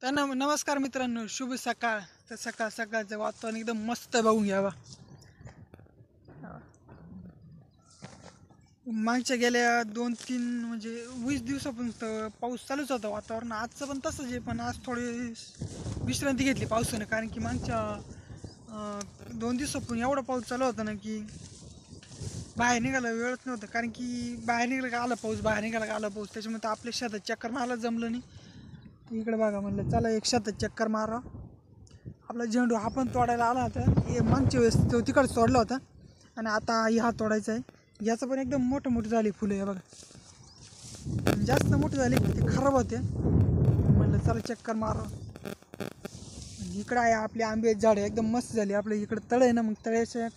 नमस्कार मित्रांनो, शुभ सकाळ. तर सकाळ सकाळचं वातावरण एकदम मस्त बघून घ्यावा. मागच्या गेल्या 2-3 म्हणजे 20 दिवसापासून तर पाऊस चालूच होता. वातावरण आजचं पण तसंच आहे, पण आज थोडी विश्रांती घेतली पावसानं. कारण की मागच्या 2 दिवसापासून एवढा पाऊस चालू होता ना की बाहेर निघायला वेळच नव्हता. कारण की बाहेर निघालं का आला पाऊस, बाहेर निघाला का आला पाऊस. त्याच्यामुळे तर आपल्या शेतात चक्कर मारायला जमलं नाही. इकडे बघा, म्हणलं चला एक शेतात चक्कर मारा. आपला झेंडू हा पण तोडायला आला होता. हे मागच्या वेळेस तो तिकडे तोडला होता आणि आता हा तोडायचा आहे. याचं पण एकदम मोठं मोठं झाली फुलं, हे बघा. जास्त मोठे झाले ते खराब होते. म्हणलं चला चक्कर मारा. इकडं आहे आपली आंब्याची झाडं एकदम मस्त झाली. आपल्या इकडं तळ आहे ना, मग तळ्याच्या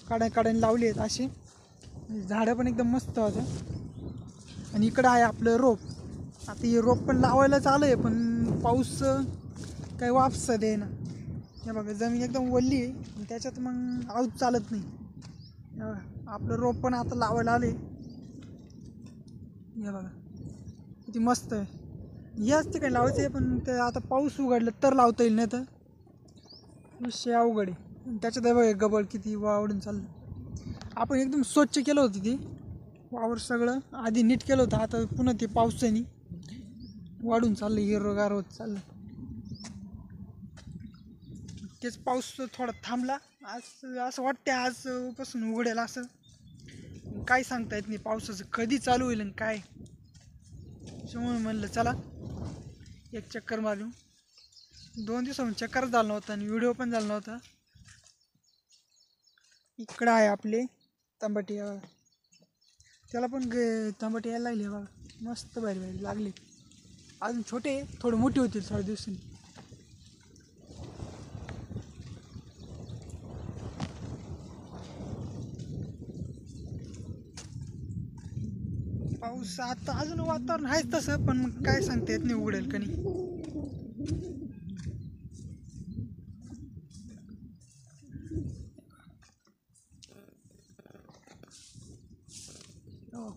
काड्याने लावली आहेत अशी झाडं पण एकदम मस्त होतं. आणि इकडं आहे आपलं रोप. आता हे रोप पण लावायलाच आलं आहे, पण पाऊस काही वापसा दे ना. हे बघा, जमीन एकदम ओली आहे, त्याच्यात मग आऊत चालत नाही. आपलं रोप पण आता लावायला आले. हे बघा किती मस्त आहे. याच ठिकाणी लावायचं आहे, पण ते आता पाऊस उघडला तर लावता येईल, नाही तर विषय अवघड आहे. त्याच्यात बघा गबळ किती वावडून चाललं. आपण एकदम स्वच्छ केलं होतं ते वावर, सगळं आधी नीट केलं होतं. आता पुन्हा ते पावसाने वाढून चाललं, हिरवगार होत चाललं. तेच पाऊस थोडा थांबला. आज असं वाटतं आजपासून उघडेल असं. काय सांगता येत नाही पावसाचं कधी चालू होईल आणि काय. त्याच्यामुळे म्हणलं चला एक चक्कर मारू. 2 दिवसाहून चक्कर झालं नव्हतं आणि व्हिडिओ पण झाला नव्हता. इकडं आहे आपले तंबाटी. त्याला पण तंबाटी यायला लागली बघा, मस्त भारी भारी लागली. अजून छोटे थोडे मोठे होतील थोड्या दिवसांनी. पाऊस आता अजून वातावरण आहेच तसं, पण मग काय सांगता येत नाही उघडेल का नाही.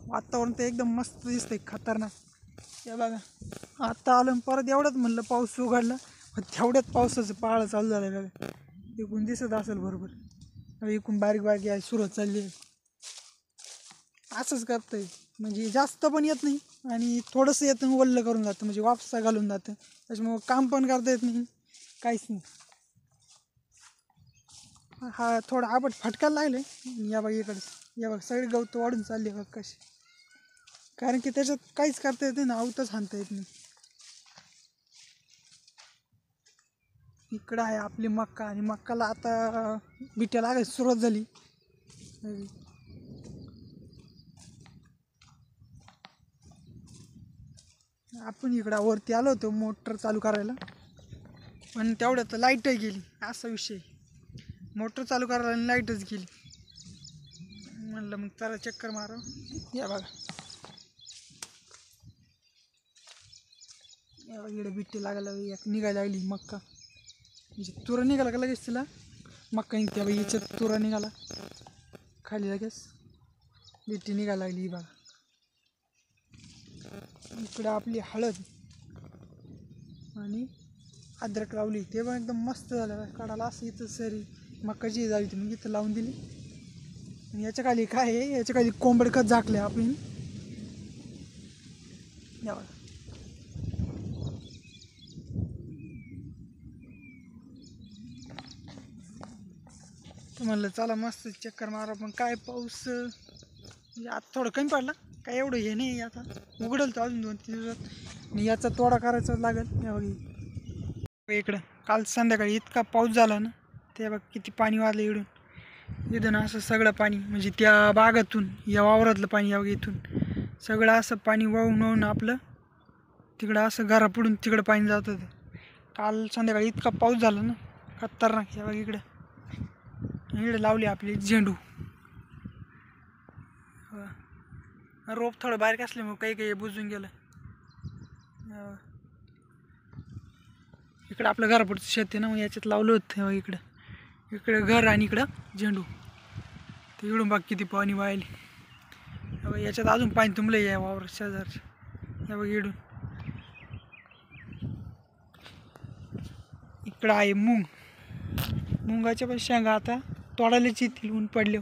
वातावरण तर एकदम मस्त दिसतंय, खतरनाक. हे बघा, आता आलं परत एवढ्यात म्हणलं पाऊस उघडला, पण तेवढ्यात पावसाचं पहाड चालू झालं बघा. एकूण दिसत असेल बरोबर. एकूण बारीक बारीक आहे सुरुवात चालली आहे. असंच करतंय, म्हणजे जास्त पण येत नाही आणि थोडंसं येतं वल्ल करून जातं, म्हणजे वापसा घालून जातं. त्याच्यामुळं काम पण करता येत नाही, काहीच नाही. हा थोडा आबट फटकायला लागले. या बघा इकडं, या बघा सगळे गवत वाढून चालले बघ कशी. कारण की त्याच्यात काहीच करता येत नाही ना, आवतच हाणता येत नाही. इकडं आहे आपली मक्का, आणि मक्काला आता बिट्या लागायची सुरुवात झाली. आपण इकडं वरती आलो होतो मोटर चालू करायला, पण तेवढ्यात लाईटही गेली. असा विषय, मोटर चालू करायला आणि लाईटच गेली. म्हणलं मग चला चक्कर मारा. या बघा, या बघा इकडे बिट्टी लागायला एक निघायला लागली मक्का. म्हणजे तुरा निघाला का लगेच तिला मक्का निघते. बघा याच्यात तुरा निघाला खाली, लगेच बिट्टी निघायला लागली. बघा इकडं आपली हळद आणि अद्रक लावली, ते पण एकदम मस्त झालं. काढायला असं इथं सरी मक्काची झाली होती, मग इथं लावून दिली. आणि याच्या खाली काय आहे, याच्या खाली कोंबड खत झाकले आपण. यावं तर म्हणलं चला मस्त चक्कर मारा. पण काय पाऊस म्हणजे आता थोडं कमी पडला, काय एवढं हे नाही. आता उघडेल तर अजून 2-3 दिवसात, आणि याचा तोडा करायचा लागेल. या बघ इकडं काल संध्याकाळी इतका पाऊस झाला ना, ते बघ किती पाणी वाढलं इथून असं सगळं पाणी, म्हणजे त्या बागातून या वावरातलं पाणी, या इथून सगळं असं पाणी वाहून वाहून आपलं तिकडं असं घरापुढून तिकडं पाणी जात होतं. काल संध्याकाळी इतका पाऊस झाला ना, खतरनाक. या बघ इकडं लावली आपली झेंडू. रोप थोडं बारीक असल्यामुळे काही काही बुजून गेलं. इकडं आपलं घरापुढचं शेत आहे ना, मग याच्यात लावलं होतं. इकडं घर आणि इकडं झेंडू. ते इकडून बघ किती पाणी वाहिले. याच्यात अजून पाणी तुंबलं या वावर शेजारच्या. या बघ इकडून इकडं आहे मुंगाच्या पण शेंगा आता तोडायलाच येतील ऊन पडले.